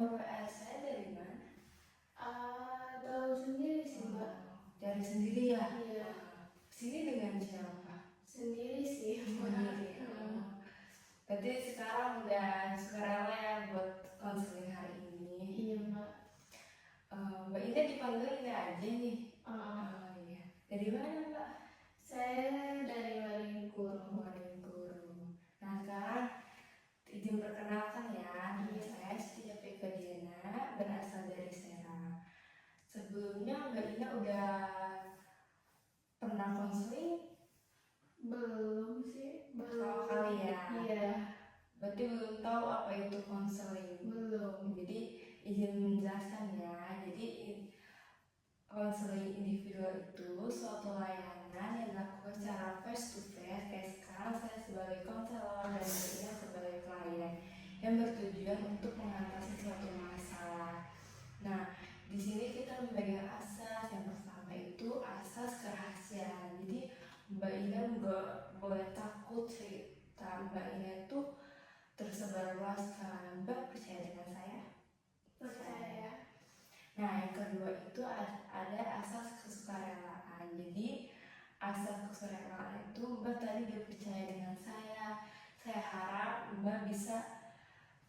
nomor WA saya dari mana? Tahu sendiri sih Mbak. Cari sendiri ya? Iya. Sini dengan siapa? Sendiri sih Mbak. Sendiri. Berarti sekarang udah sukarela ya buat konseling hari ini. Iya Mbak. Mbak Ida dipanggil Ida aja nih. Iya. Dari mana Mbak? Saya dari Waringkuru. Nah sekarang izin perkenalkan ya. Saya Setia Pika Diana, berasal dari Serang. Sebelumnya Mbak Ida udah pernah konseling? Belum sih. Pertama kali ya? Iya. Berarti belum tahu apa itu konseling? Belum. Jadi izin menjelaskan ya. Jadi konseling individual itu suatu layanan yang dilakukan secara face to face. Kayak sekarang saya sebagai konselor dan Mbak sebagai klien yang bertujuan untuk mengatasi suatu masalah. Nah, di sini kita mempegang asas. Yang pertama itu asas kerahasiaan. Jadi Mbak Ina nggak boleh takut cerita Mbak Ina itu tersebar luaskan. Mbak percaya dengan saya? Percaya. Nah, yang kedua itu ada asas kesukarelaan. Jadi asas kesukarelaan itu Mbak tadi udah percaya dengan saya. Saya harap Mbak bisa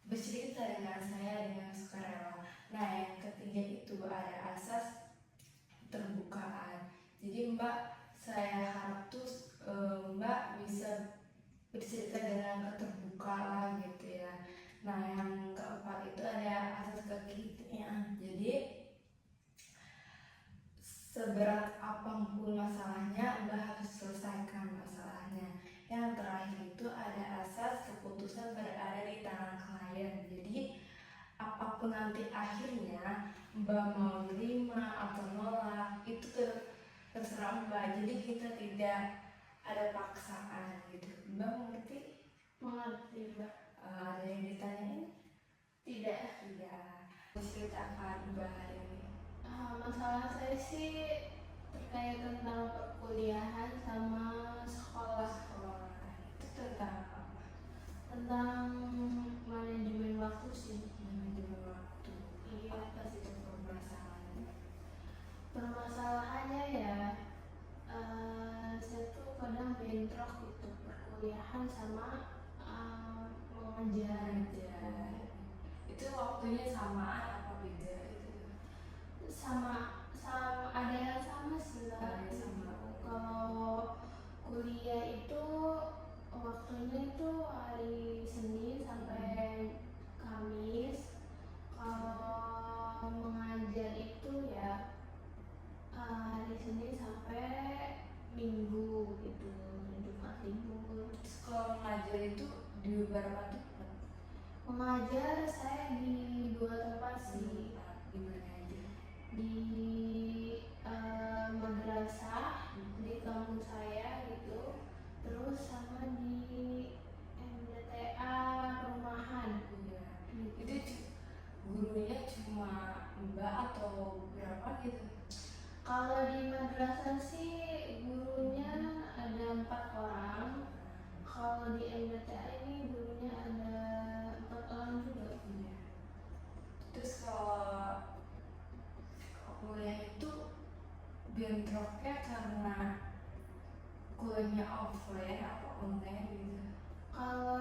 bercerita dengan saya dengan sukarela. Nah, yang ketiga itu ada asas terbukaan. Jadi Mbak, saya harap tuh Mbak bisa bercerita dengan keterbukaan gitu ya. Nah, yang keempat itu ada asas kekritisan. Jadi seberat apapun masalahnya, Mbak harus selesaikan masalahnya. Yang terakhir itu ada asas keputusan berada di tangan klien. Jadi apapun nanti akhirnya Mbak mau terima atau nolak itu terserah Mbak. Jadi kita tidak ada paksaan gitu. Mbak mengerti? Mengerti Mbak. Ada yang ditanyain? Tidak. Ceritakan Mbak hari ini. Masalah saya sih terkait tentang perkuliahan sama sekolah. Itu tentang apa? Tentang manajemen waktu sih. Manajemen waktu. Iya. Apa sih itu permasalahannya? Permasalahannya ya, saya tuh kadang bentrok gitu perkuliahan sama mengajar. Itu waktunya samaan apa beda itu? Sama ada yang sama sih lah. Kalau kuliah itu waktunya itu hari Senin sampai Kamis. Kalau mengajar itu ya hari Senin sampai Minggu gitu, Jumat libur. Kalau mengajar itu di beberapa tempat? Mengajar saya di 2 tempat sih. Di mana aja? Di madrasah di kampung saya gitu, terus sama di MDTA perumahan. Itu gurunya cuma Mbak atau berapa gitu? Kalau di madrasah sih gurunya ada 4 orang. Kalau di MDTA ini gurunya ada 4 orang juga. Terus kalau kuliah itu bentroknya karena kuliahnya offline atau online gitu? Kalau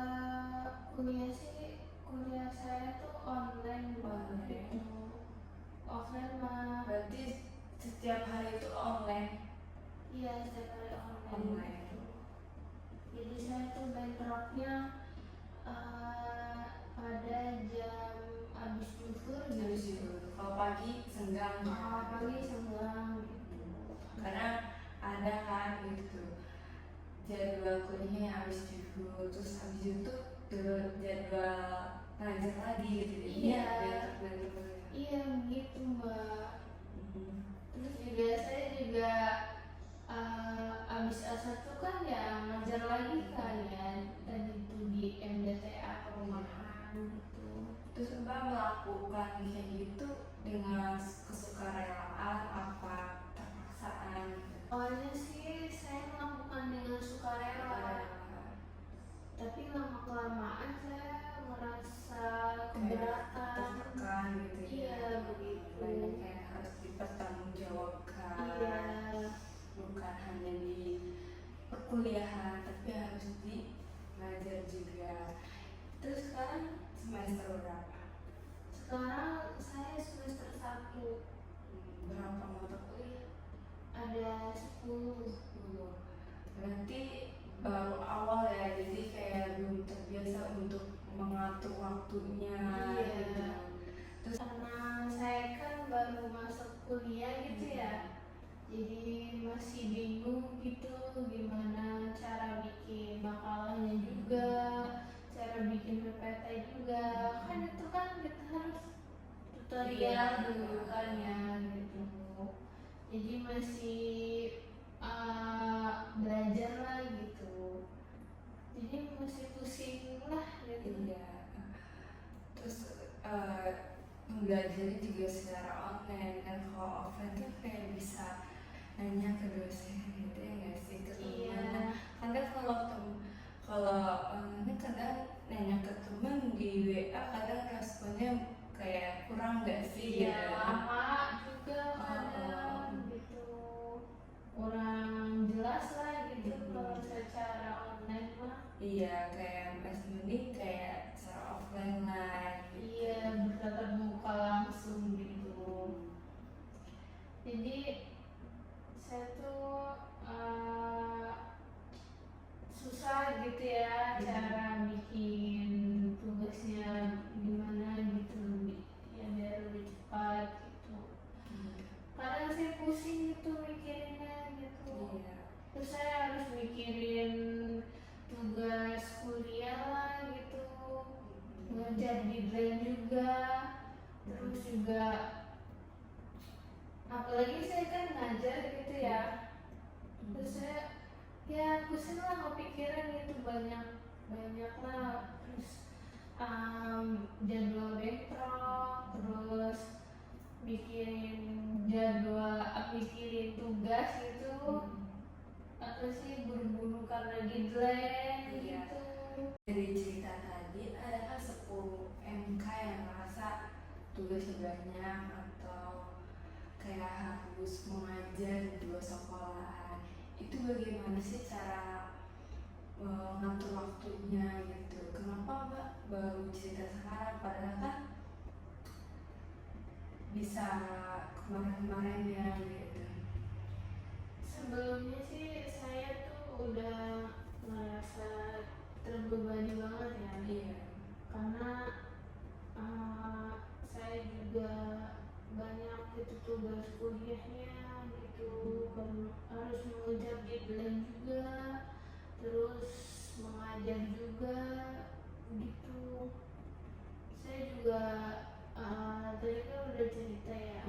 kuliah sih, kuliah saya tuh online gitu. Offline mah. Berarti setiap hari itu online? Iya, setiap hari online. Gitu. Jadi saya tuh bentroknya pada jam habis zuhur gitu. Kalau pagi senggang? Kalau pagi senggang gitu. Karena ada kan gitu jadwal kuliahnya habis zuhur, terus habis itu jadwal ngajar lagi gitu. Iya. Iya begitu Mbak. Terus juga saya juga abis asar tuh kan ya ngajar lagi kan ya, tadi itu di MDTA perumahan gitu. Terus Mbak melakukan kayak gitu dengan kesukarelaan apa terpaksaan? Awalnya sih saya melakukan dengan sukarela, tapi lama kelamaan saya merasa keberatan. Tertekan Iya. Terus sekarang semester berapa? Sekarang saya semester 1. Berapa mata kuliah? Ada 10. 10. Berarti baru awal ya, jadi kayak belum terbiasa untuk mengatur waktunya. Iya. Gitu. Terus Karena saya kan baru masuk kuliah gitu ya, jadi masih bingung gitu gimana cara bikin makalahnya juga, cara bikin PPT juga. Kan itu kan kita harus tutorial Iya. dulu kan ya gitu. Jadi masih belajar lah gitu. Jadi masih pusing lah gitu. iya. Terus belajarnya juga secara online, dan kalau offline tuh kayak bisa nanya ke dosen gitu ya nggak sih, ke teman. Iya. Kadang kalau online kadang nanya ke teman di WA, kadang responnya kayak kurang nggak sih Iya, gitu. lama juga kadang gitu, kurang jelas lah gitu kalau secara online mah. Iya, kayak masih mending kayak secara offline lah gitu. Iya, bertatap muka langsung gitu. Jadi saya tuh susah gitu ya cara bikin tugasnya gimana gitu, ya biar lebih cepat gitu. Kadang saya pusing gitu mikirinnya gitu. Iya. Terus saya harus mikirin tugas kuliah lah gitu, ngajar di deadline juga, terus juga apalagi saya kan ngajar gitu ya, terus saya ya pusing lah kepikiran gitu, banyak lah, terus jadwal bentrok, terus bikin jadwal, bikin tugas gitu, apa sih, buru-buru karena deadline Iya. gitu. Dari cerita tadi, adakah 10 MK yang merasa tugasnya banyak atau kayak harus mengajar di dua sekolahan? Itu bagaimana sih cara ngatur waktunya gitu? Kenapa Mbak baru cerita sekarang, padahal kan bisa kemarin-kemarin ya gitu? Sebelumnya sih saya tuh udah merasa terbebani banget ya, Iya. karena saya juga banyak gitu tugas kuliahnya gitu, harus mengejar deadline juga, terus mengajar juga gitu. Saya juga tadi kan udah cerita ya,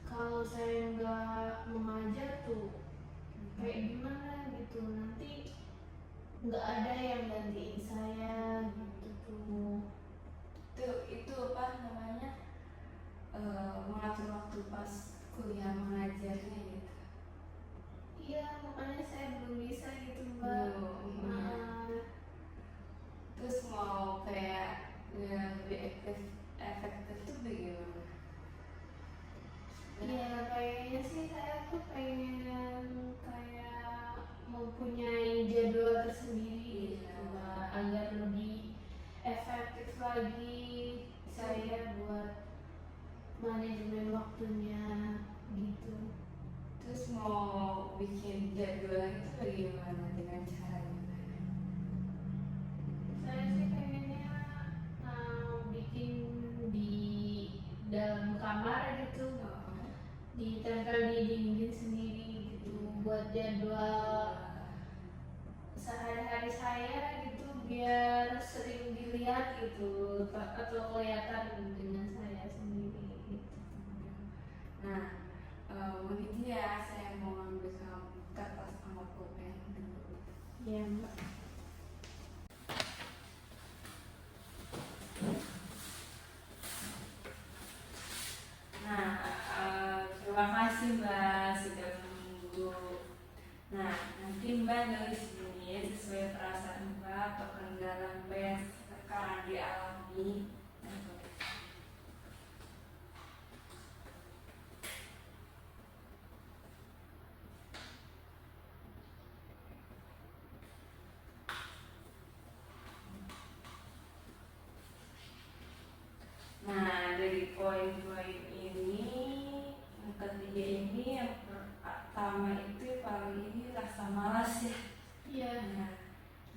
kalau saya nggak mengajar tuh kayak gimana gitu, nanti nggak ada yang gantiin saya gitu tuh. Itu apa namanya, mengatur waktu pas kuliah mengajarnya gitu? Iya, makanya saya belum bisa gitu Mbak. Terus mau kayak lebih efektif tuh bagaimana? Iya, kayaknya sih saya tuh pengen kayak mempunyai jadwal tersendiri gitu Mbak, agar lebih efektif lagi saya buat manajemen waktunya gitu. Terus mau bikin jadwal itu bagaimana, dengan caranya? Saya sih pengennya bikin di dalam kamar gitu, ditempel di dinding sendiri gitu, buat jadwal sehari-hari saya gitu, biar sering dilihat gitu atau kelihatan dengan saya sendiri gitu. Nah, mungkin ya saya mau ngambil kertas sama pulpen dulu. Ya Mbak. Nah, terima kasih Mbak sudah menunggu. Nah, nanti Mbak nulis ini sesuai perasaan Mbak atau kendala Mbak yang sekarang dialami. poin-poin ini, yang ketiga ini, yang pertama itu paling ini rasa malas ya. Iya. Nah,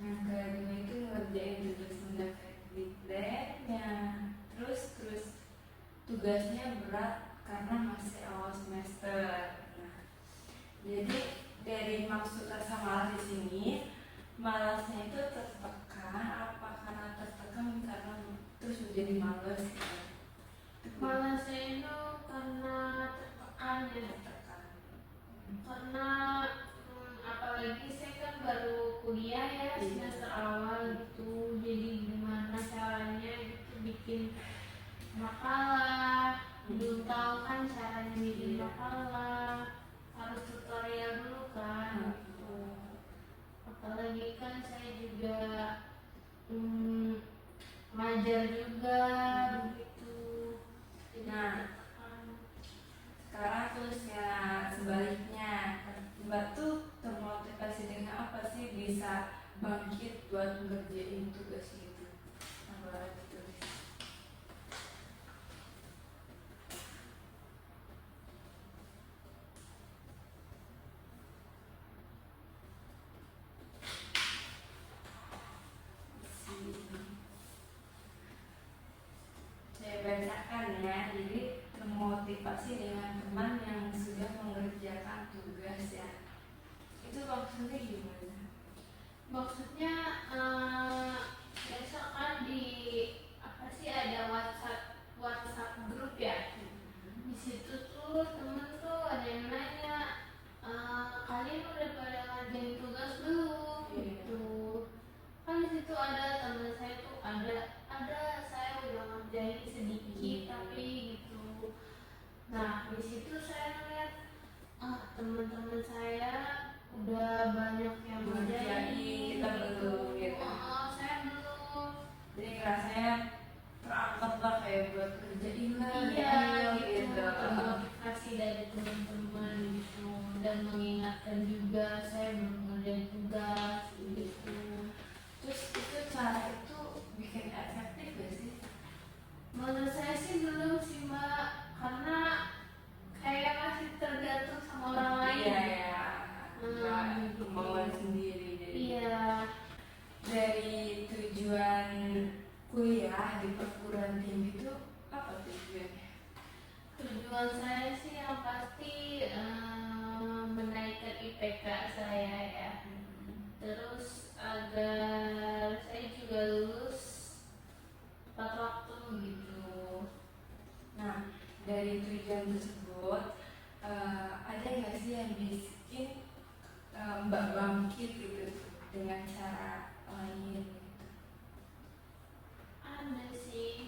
yang kedua itu ngerjain tugas mendaftar deadline-nya, terus tugasnya berat karena masih awal semester. Nah, jadi dari maksud rasa malas di sini, malasnya itu tertekan apa karena tertekan karena terus menjadi malas gitu. Malasnya itu karena tertekan ya. Tertekan. Karena apalagi saya kan baru kuliah ya, semester awal gitu, jadi gimana caranya gitu bikin makalah, belum tahu kan caranya bikin makalah, harus tutorial dulu kan gitu. Apalagi kan saya juga ngajar juga begitu. Jadi Nah, sekarang terusnya sebaliknya, Mbak tuh termotivasi dengan apa sih bisa bangkit buat ngerjain tugas itu? Mbak tulis. Saya bacakan ya, jadi termotivasi dengan teman yang sudah mengerjakan tugas ya. Itu maksudnya gimana? maksudnya misalkan di apa sih ada WhatsApp grup ya, di situ tuh temen tuh ada yang nanya, kalian udah pada ngerjain tugas belum gitu. Kan di situ ada teman saya tuh ada saya udah ngerjain sedikit tapi gitu. Nah di situ saya ngeliat teman-teman saya udah banyak yang ngerjain, kita belum gitu. saya belum. Jadi rasanya terangkat lah kayak buat kerjain lah. Iya gitu, gitu. termotivasi dari teman-teman gitu, dan mengingatkan juga saya belum ngerjain tugas gitu. Terus itu cara itu bikin efektif gak sih? Menurut saya sih belum sih Mbak, karena kayak masih tergantung sama orang lain. Iya ya. Gitu. Kemauan sendiri. Jadi Iya. dari tujuan kuliah di perguruan tinggi itu apa tujuannya? Tujuan saya sih yang pasti menaikkan IPK saya ya. Terus agar saya juga lulus tepat waktu gitu. Nah, dari tujuan tersebut ada nggak sih yang bikin Mbak bangkit gitu dengan cara lain gitu? Ada sih.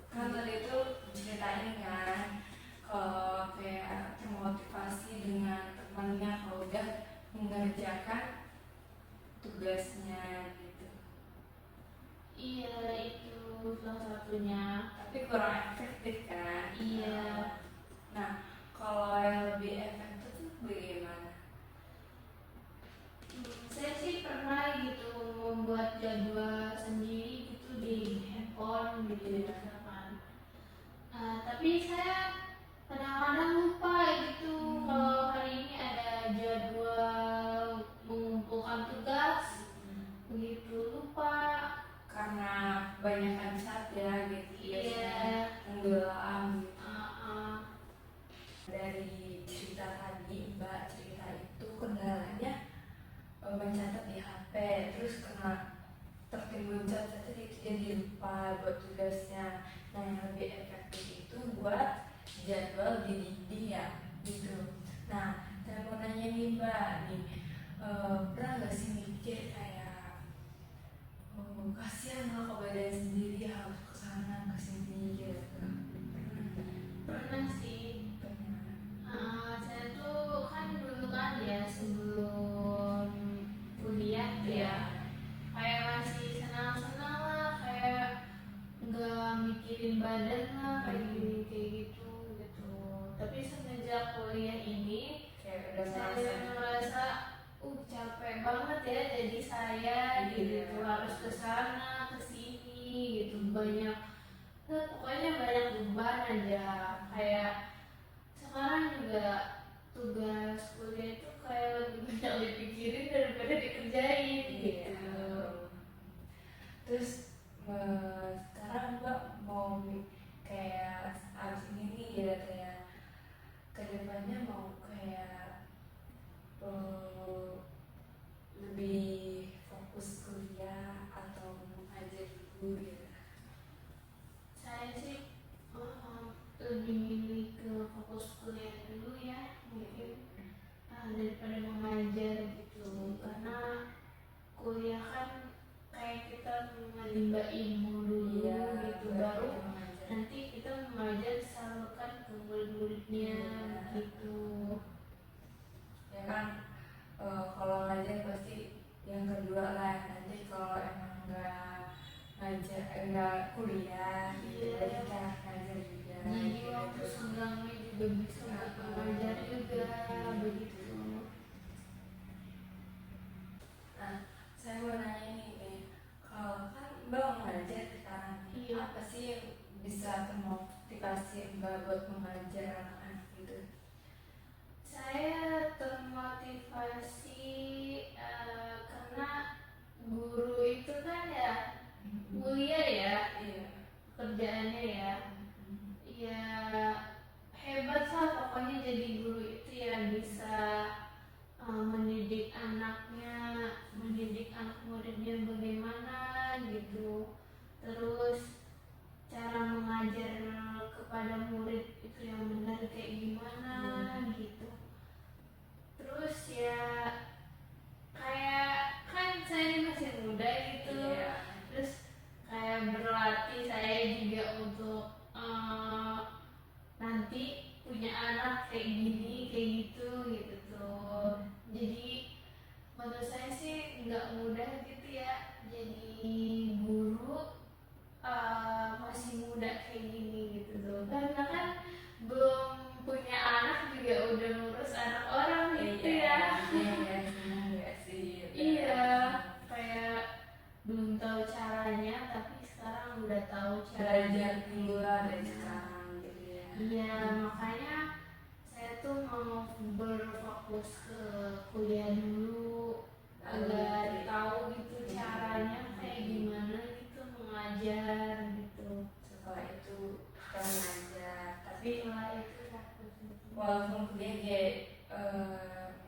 Kan tadi itu ceritain kan kalau kayak termotivasi dengan temannya kalau udah mengerjakan tugasnya gitu. Iya itu salah satunya. Tapi kurang efektif kan? Iya. Nah, kalau yang lebih efektif itu bagaimana? Saya sih pernah gitu membuat jadwal sendiri gitu di handphone gitu ya kan. Tapi saya kadang-kadang lupa gitu kalau hari ini ada jadwal mengumpulkan tugas, begitu lupa. Karena kebanyakan saat ya gitu biasanya tenggelam gitu. Dari cerita tadi Mbak cerita itu kendalanya mencatat di HP, terus kena tertimbun catat itu jadi lupa buat tugasnya. Nah yang lebih efektif itu buat jadwal didikti ya gitu. Nah saya mau nanya nih Mbak nih, pernah nggak sih mikir kayak kasihan kalau ke badan sendiri harus kesana kesini gitu? Pernah sih. Saya tuh kan dulu kan ya sebelum kuliah ya, kayak masih senang-senang lah, kayak nggak mikirin badan lah kayak gitu. Tapi semenjak kuliah ini Kayak udah saya merasa capek banget ya jadi saya gitu, harus kesana kesini gitu, banyak Pokoknya banyak beban aja. Kayak sekarang juga tugas kuliah itu kayak lebih banyak dipikirin daripada dikerjain gitu. Terus sekarang Mbak mau kayak abis ini nih ya kayak kedepannya mau kayak lebih fokus kuliah atau mengajar dulu gitu. Saya sih lebih milih ke fokus kuliah dulu ya mungkin, daripada mengajar gitu, karena kuliah kan kayak kita menimba ilmu dulu gitu, baru nanti kita mengajar disalurkan ke murid-muridnya gitu. Ya kan kalau ngajar pasti yang kedua lah, nanti kalau emang nggak ngajar nggak kuliah gitu jadi kan ngajar juga Jadi gitu. waktu senggangnya juga bisa buat mengajar juga begitu. Nah, saya mau nanya nih, kalau kan Mbak ngajar sekarang, Iya. apa sih yang bisa termotivasi Mbak buat mengajar anak-anak gitu? Saya termotivasi karena guru itu kan ya mulia ya Iya. kerjaannya ya. Ya hebat lah pokoknya jadi guru itu ya, bisa mendidik anaknya, mendidik anak muridnya bagaimana gitu. Terus cara mengajar kepada murid itu yang benar kayak gimana gitu. Terus ya kayak kan saya ini masih muda gitu. Iya. Terus kayak berlatih saya juga untuk nanti punya anak kayak gini kayak gitu gitu tuh. Jadi menurut saya sih nggak mudah gitu ya jadi guru masih muda kayak gini gitu tuh, karena kan belum punya anak juga udah ngurus anak orang gitu ya. Iya, senang nggak sih? Iya, kayak belum tahu caranya tapi sekarang udah tahu Belajar caranya dulu lah dari sekarang gitu ya. Iya, makanya saya tuh mau berfokus ke kuliah dulu agar tahu gitu caranya kayak gimana gitu mengajar gitu. Setelah itu kita mengajar, tapi Setelah itu fokus gitu. walaupun kuliah kayak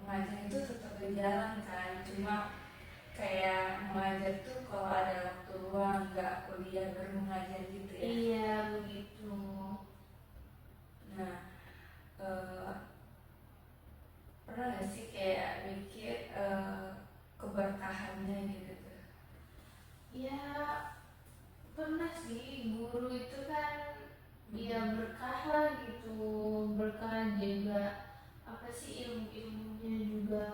mengajar itu tetap berjalan kan, cuma kayak mengajar tuh kalau ada waktu luang nggak kuliah baru mengajar gitu ya. Iya begitu. Nah, pernah nggak sih kayak mikir keberkahannya gitu tuh? Ya pernah sih, guru itu kan ya berkah lah gitu, berkah juga apa sih ilmu-ilmunya juga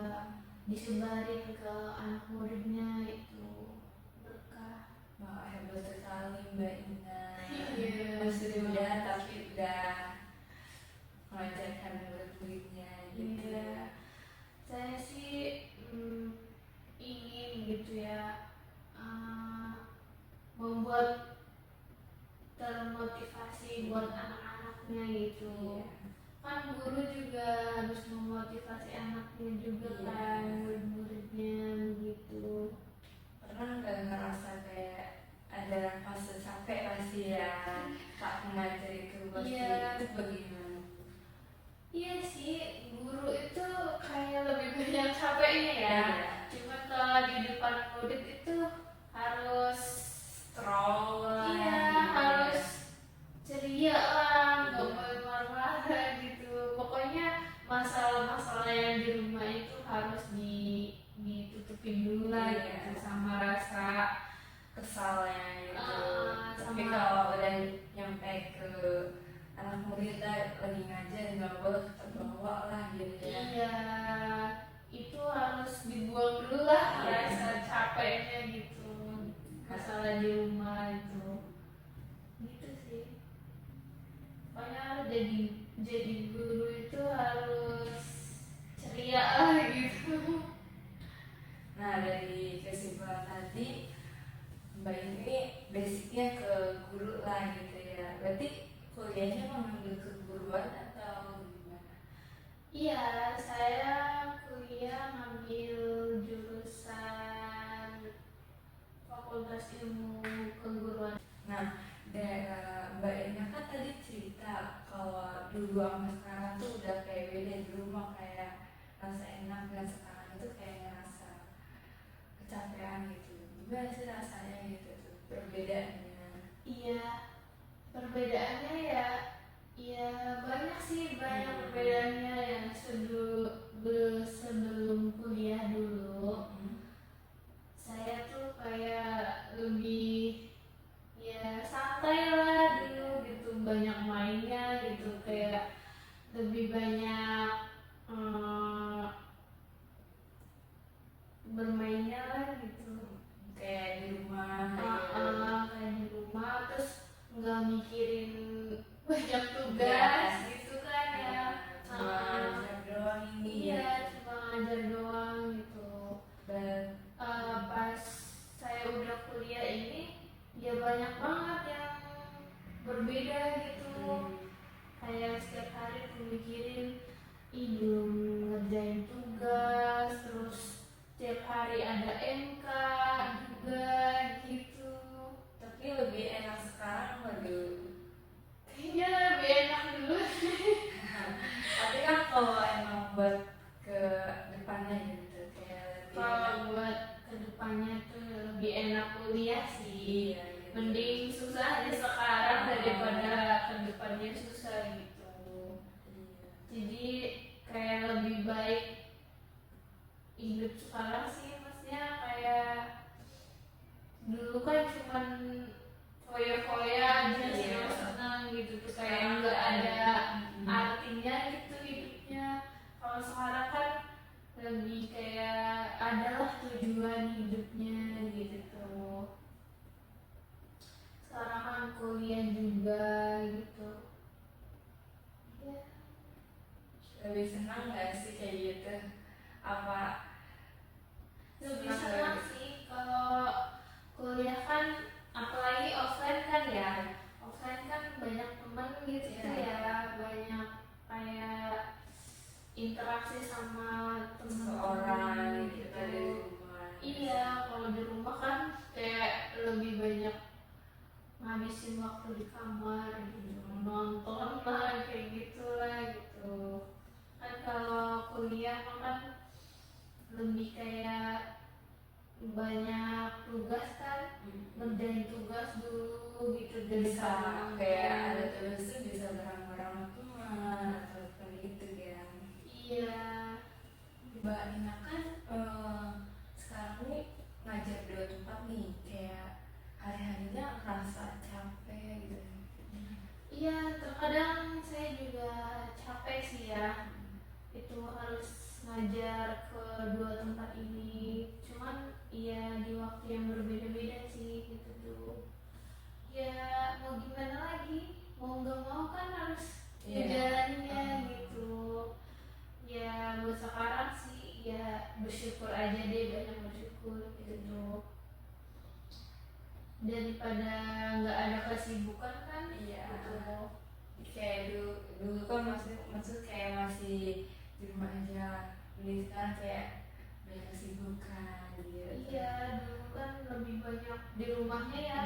disebarin ke anak muridnya itu berkah. Wah, hebat sekali Mbak Ina. Iya. Masih muda tapi udah mengajarkan murid-muridnya gitu. Iya. Saya sih ingin gitu ya membuat termotivasi buat anak-anaknya gitu. Iya. Kan guru juga harus memotivasi anaknya juga Iya. kan, murid-muridnya begitu. Pernah nggak ngerasa kayak ada fase capek pasti ya tak mengajar itu pasti Iya. itu bagaimana? Iya sih, guru itu kayak lebih banyak capeknya ya. Iya. Cuma kalau di depan murid itu harus Strong lah. iya, harus ceria lah, nggak boleh marah-marah gitu. Pokoknya masalah-masalah yang di rumah itu harus ditutupin dulu lah Iya. gitu, sama rasa Kesalnya gitu. Tapi sama- kalau udah nyampe ke anak murid lagi ngajar nggak boleh terbawa lah gitu ya. iya, itu harus dibuang dulu lah Iya. rasa capeknya gitu, masalah di rumah itu gitu sih. Pokoknya jadi guru itu harus ceria lah gitu. Nah, dari kesimpulan tadi Mbak ini basicnya ke guru lah gitu ya. Fakultas Ilmu Keguruan. Nah, Mbak Ina kan tadi cerita kalau dulu sama sekarang tuh udah kayak beda, dulu mah kayak rasa enak, dan sekarang itu kayak ngerasa kecapean gitu. Gimana sih rasanya gitu tuh perbedaannya? Iya, perbedaannya ya, ya banyak sih, banyak perbedaannya yang sebelum kuliah dulu. Saya tuh kayak lebih ya santai lah dulu gitu, banyak mainnya gitu, kayak lebih banyak bermainnya lah gitu. Kayak di rumah Kayak di rumah, terus nggak mikirin banyak tugas gitu kan ya. cuma ngajar doang ini. Iya, cuma ngajar doang gitu. Dan Pas saya udah kuliah ini ya banyak banget yang berbeda gitu. Kayak setiap hari tuh mikirin, ih belum ngerjain tugas, terus setiap hari ada MK juga gitu. tapi lebih enak sekarang apa dulu? Kayaknya lebih enak dulu. Tapi kan kalau emang buat ke depannya gitu kayak lebih Kalau buat kedepannya tuh lebih enak kuliah sih. iya, gitu. Mending susahnya sekarang daripada kedepannya susah gitu. Iya. Jadi kayak lebih baik hidup sekarang sih, maksudnya kayak dulu kan cuman foya-foya aja senang gitu tuh, kayak nggak ada artinya gitu hidupnya. Kalau sekarang kan lebih kayak adalah tujuan hidupnya gitu. Sekarang kan kuliah juga gitu ya. Lebih senang nggak sih kayak gitu? Apa Lebih senang sih kalau kuliah kan, apalagi offline kan ya. Offline kan banyak teman gitu ya, banyak kayak interaksi sama seorang teman-teman gitu gitu. dari rumah? Iya, kalau di rumah kan kayak lebih banyak ngabisin waktu di kamar gitu, nonton lah kayak gitulah gitu. Kan kalau kuliah mah kan lebih kayak banyak tugas kan, ngerjain tugas dulu gitu dari Bisa sekarang. kayak ada tugas tuh bisa bareng-bareng teman atau kayak gitu kan? Iya. Mbak Ina kan sekarang nih ngajar di dua tempat nih, kayak hari-harinya ngerasa capek gitu. Iya, terkadang saya juga capek sih ya. Itu harus ngajar ke dua tempat ini. Cuman ya di waktu yang berbeda-beda sih gitu tuh. Ya mau gimana lagi? Mau nggak mau kan harus ngejalaninnya gitu. Ya buat sekarang sih ya bersyukur aja deh, banyak bersyukur gitu. Daripada nggak ada kesibukan kan. Iya. Gitu. Kayak dulu kan maksud kayak masih di rumah aja, jadi sekarang kayak banyak kesibukan gitu. Iya, dulu kan lebih banyak di rumahnya ya.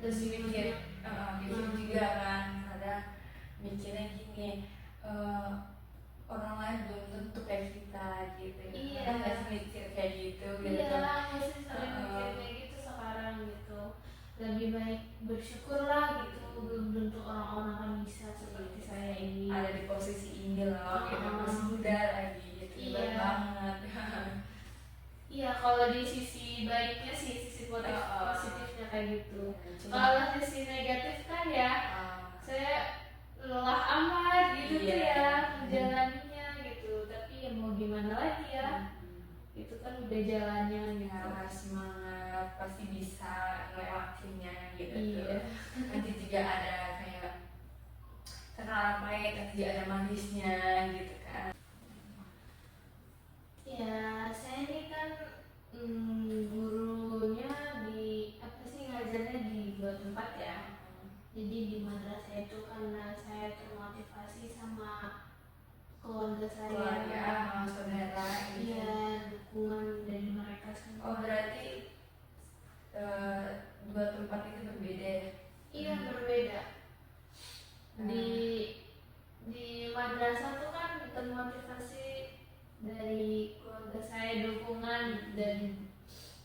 Terus Lebih mikir banyak. juga kan, kadang mikirnya gini, orang lain belum tentu kayak kita gitu. Iya. Kadang nggak sih mikir kayak gitu gitu. Iya, masih sering mikir kayak gitu sekarang gitu. Lebih baik bersyukur lah gitu. Belum tentu orang-orang kan bisa seperti saya ini. Ada di posisi ini loh, kita masih muda lagi gitu. Iya. Banget. Iya, kalau di sisi baiknya sih, sisi positifnya kayak gitu. Cuma Kalau sisi negatif kan ya, saya lelah amat gitu tuh ya menjalaninya gitu. Tapi ya mau gimana lagi ya, itu kan udah jalannya gitu. harus semangat, pasti bisa ngelewatinnya gitu. Iya. Nanti juga ada kayak kenal pahit, nanti juga ada manisnya gitu kan. Ya, saya ini kan gurunya di apa sih, ngajarnya di dua tempat ya. Jadi di madrasah itu karena saya termotivasi sama keluarga saya. Keluarga sama saudara gitu. Iya, dukungan dari mereka semua. Oh berarti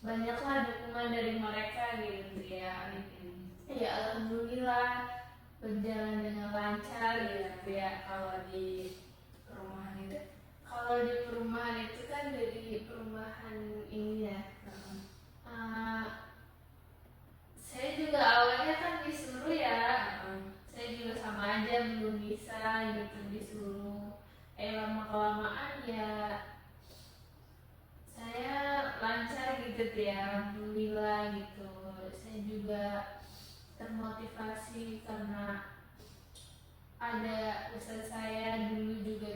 banyaklah dukungan dari mereka gitu ya. Ya alhamdulillah berjalan dengan lancar gitu ya. Kalau di perumahan itu, Kalau di perumahan itu kan dari perumahan ini ya. Uh, saya juga awalnya kan disuruh ya. Saya juga sama aja belum bisa gitu disuruh. Lama kelamaan ya saya lancar gitu ya, alhamdulillah gitu. Saya juga termotivasi karena ada ustaz saya dulu juga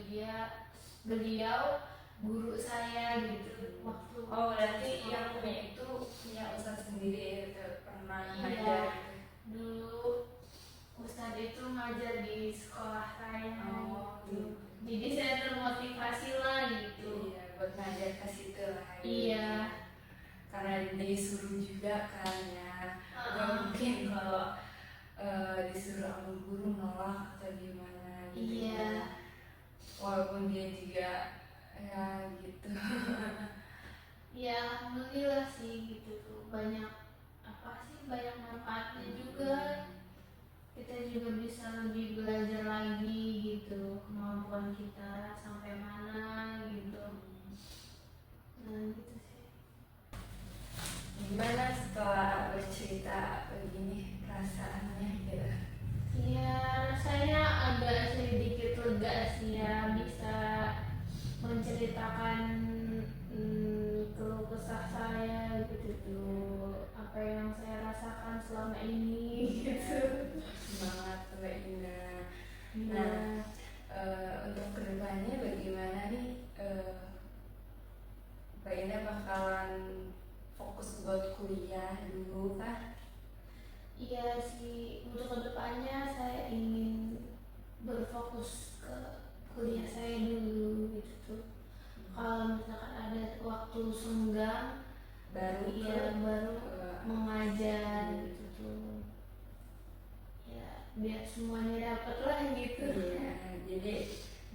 beliau guru saya gitu waktu. oh berarti yang punya itu punya usaha sendiri gitu, pernah Iya. ngajar gitu. Dulu ustadz itu ngajar di sekolah saya gitu. Jadi saya termotivasi lah gitu. Iya, buat ngajar ke situ lah. Iya. Karena disuruh juga kan ya. Gak mungkin kalau disuruh sama guru nolak atau gimana gitu. Iya. Walaupun dia juga ya gitu. Ya alhamdulillah sih gitu tuh, banyak banyak manfaatnya juga. Kita juga bisa lebih belajar lagi gitu, kemampuan kita sampai mana gitu. Nah gitu sih. Gimana setelah bercerita begini perasaannya gitu? Ya rasanya agak sedikit lega sih ya, bisa menceritakan keluh kesah saya gitu tuh, apa yang saya rasakan selama ini gitu. Semangat Mbak Ina. Nah, Untuk kedepannya bagaimana nih? Mbak Ina bakalan fokus buat kuliah dulu kah? iya sih, untuk kedepannya saya ingin berfokus ke kuliah saya dulu gitu tuh. Kalau misalkan ada waktu senggang Baru baru mengajar gitu tuh. Ya biar semuanya dapat lah gitu. Iya, jadi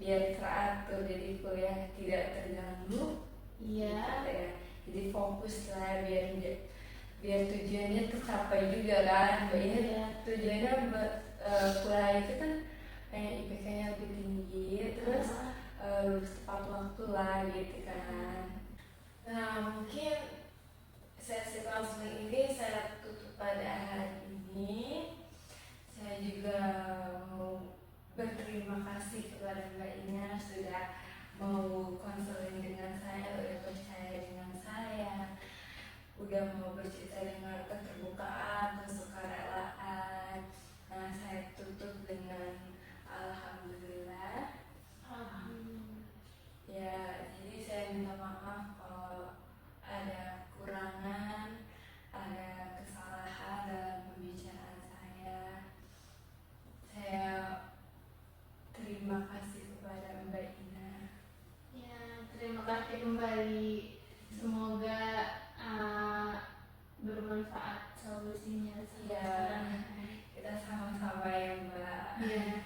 biar teratur, jadi kuliah tidak terganggu. Iya. Ya. Jadi fokus lah biar tujuannya tercapai juga kan. Mbak Ina tujuannya kuliah itu kan pengen IPK-nya lebih tinggi, terus lulus tepat waktu lah gitu kan. Nah mungkin sesi konseling ini saya tutup pada hari ini. Saya juga mau berterima kasih kepada Mbak Ina sudah mau konseling dengan saya, udah percaya dengan saya, udah mau bercerita dengan keterbukaan, kesukarelaan. Nah saya tutup dengan alhamdulillah. Ya, jadi saya minta maaf kalau ada kekurangan, ada kesalahan dalam pembicaraan saya. Saya terima kasih kepada Mbak Ina. Ya, terima kasih kembali. Semoga bermanfaat solusinya. Ya, kita sama-sama ya Mbak. Ya.